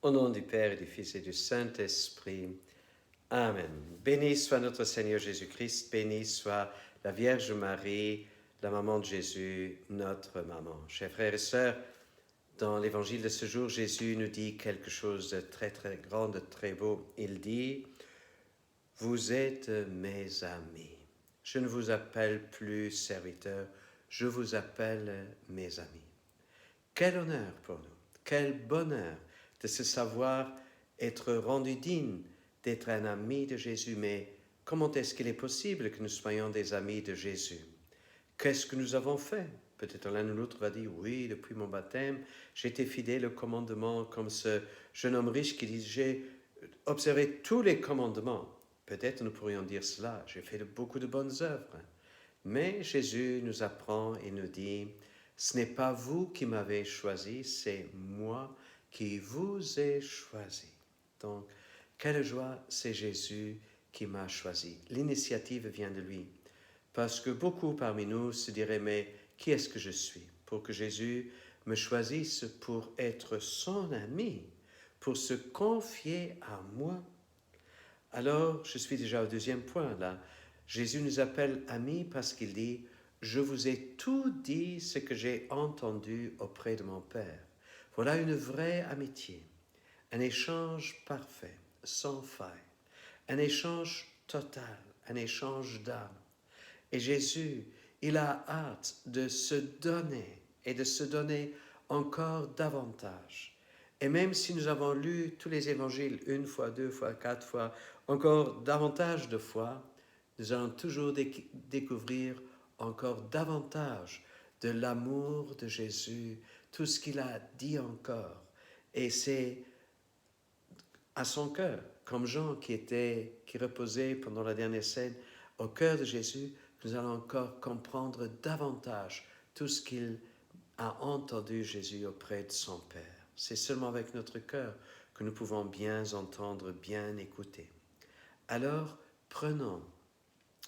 Au nom du Père et du Fils et du Saint-Esprit. Amen. Béni soit notre Seigneur Jésus-Christ, béni soit la Vierge Marie, la maman de Jésus, notre maman. Chers frères et sœurs, dans l'évangile de ce jour, Jésus nous dit quelque chose de très très grand, de très beau. Il dit, « Vous êtes mes amis. Je ne vous appelle plus serviteurs, je vous appelle mes amis. » Quel honneur pour nous, quel bonheur de se savoir être rendu digne d'être un ami de Jésus. Mais comment est-ce qu'il est possible que nous soyons des amis de Jésus? Qu'est-ce que nous avons fait? Peut-être l'un ou l'autre va dire, oui, depuis mon baptême, j'ai été fidèle au commandement, comme ce jeune homme riche qui dit, j'ai observé tous les commandements. Peut-être nous pourrions dire cela, j'ai fait beaucoup de bonnes œuvres. Mais Jésus nous apprend et nous dit, ce n'est pas vous qui m'avez choisi, c'est moi qui vous ai choisi. Donc, quelle joie, c'est Jésus qui m'a choisi. L'initiative vient de lui. Parce que beaucoup parmi nous se diraient, mais qui est-ce que je suis? Pour que Jésus me choisisse pour être son ami, pour se confier à moi. Alors, je suis déjà au deuxième point là. Jésus nous appelle amis parce qu'il dit, je vous ai tout dit ce que j'ai entendu auprès de mon Père. Voilà une vraie amitié, un échange parfait, sans faille, un échange total, un échange d'âme. Et Jésus, il a hâte de se donner et de se donner encore davantage. Et même si nous avons lu tous les évangiles une fois, deux fois, quatre fois, encore davantage de fois, nous allons toujours découvrir encore davantage de l'amour de Jésus, tout ce qu'il a dit encore. Et c'est à son cœur, comme Jean qui reposait pendant la dernière scène au cœur de Jésus, nous allons encore comprendre davantage tout ce qu'il a entendu Jésus auprès de son Père. C'est seulement avec notre cœur que nous pouvons bien entendre, bien écouter. Alors, prenons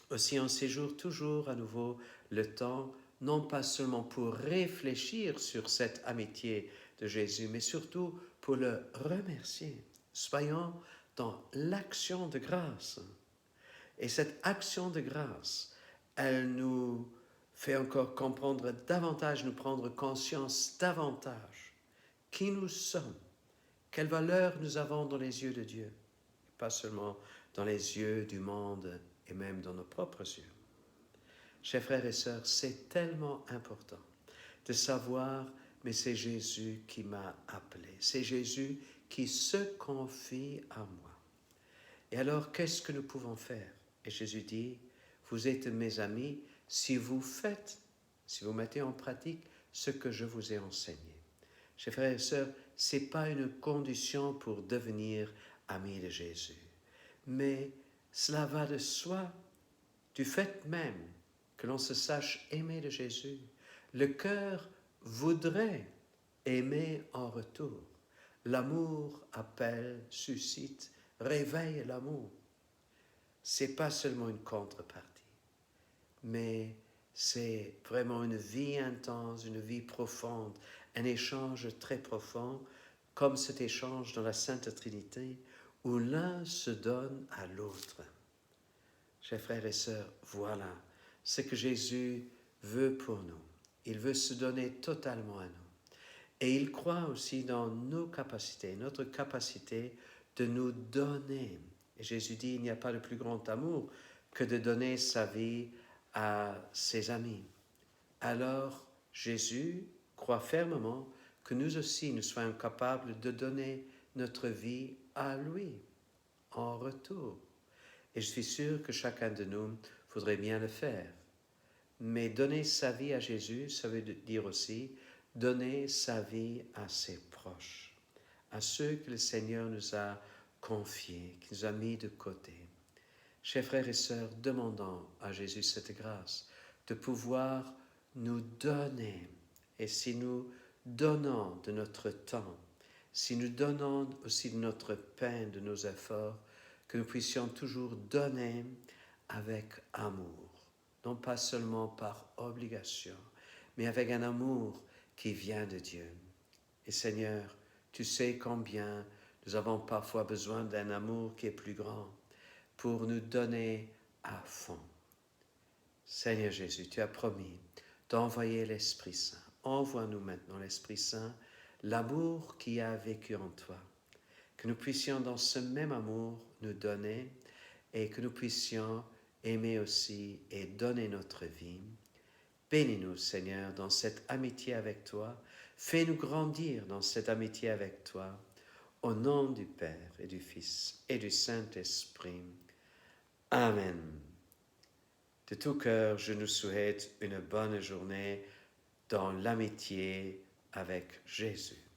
aussi en séjour toujours à nouveau le temps, non pas seulement pour réfléchir sur cette amitié de Jésus, mais surtout pour le remercier. Soyons dans l'action de grâce. Et cette action de grâce, elle nous fait encore comprendre davantage, nous prendre conscience davantage qui nous sommes, quelle valeur nous avons dans les yeux de Dieu, pas seulement dans les yeux du monde et même dans nos propres yeux. Chers frères et sœurs, c'est tellement important de savoir, mais c'est Jésus qui m'a appelé, c'est Jésus qui se confie à moi. Et alors, qu'est-ce que nous pouvons faire? Et Jésus dit, vous êtes mes amis si vous mettez en pratique ce que je vous ai enseigné. Chers frères et sœurs, ce n'est pas une condition pour devenir amis de Jésus. Mais cela va de soi, du fait même que l'on se sache aimer de Jésus. Le cœur voudrait aimer en retour. L'amour appelle, suscite, réveille l'amour. C'est pas seulement une contrepartie, mais c'est vraiment une vie intense, une vie profonde, un échange très profond, comme cet échange dans la Sainte Trinité, où l'un se donne à l'autre. Chers frères et sœurs, voilà ce que Jésus veut pour nous. Il veut se donner totalement à nous. Et il croit aussi dans nos capacités, notre capacité de nous donner. Et Jésus dit, il n'y a pas de plus grand amour que de donner sa vie à ses amis. Alors, Jésus croit fermement que nous aussi, nous soyons capables de donner notre vie à lui en retour. Et je suis sûr que chacun de nous voudrait bien le faire. Mais donner sa vie à Jésus, ça veut dire aussi donner sa vie à ses proches, à ceux que le Seigneur nous a confiés, qu'il nous a mis de côté. Chers frères et sœurs, demandons à Jésus cette grâce de pouvoir nous donner. Et si nous donnons de notre temps, si nous donnons aussi de notre peine, de nos efforts, que nous puissions toujours donner avec amour. Non pas seulement par obligation, mais avec un amour qui vient de Dieu. Et Seigneur, tu sais combien Nous avons parfois besoin d'un amour qui est plus grand pour nous donner à fond. Seigneur Jésus, tu as promis d'envoyer l'Esprit Saint. Envoie-nous maintenant l'Esprit Saint, l'amour qui a vécu en toi. Que nous puissions dans ce même amour nous donner et que nous puissions aimer aussi et donner notre vie. Bénis-nous, Seigneur, dans cette amitié avec toi. Fais-nous grandir dans cette amitié avec toi. Au nom du Père et du Fils et du Saint-Esprit. Amen. De tout cœur, je nous souhaite une bonne journée dans l'amitié avec Jésus.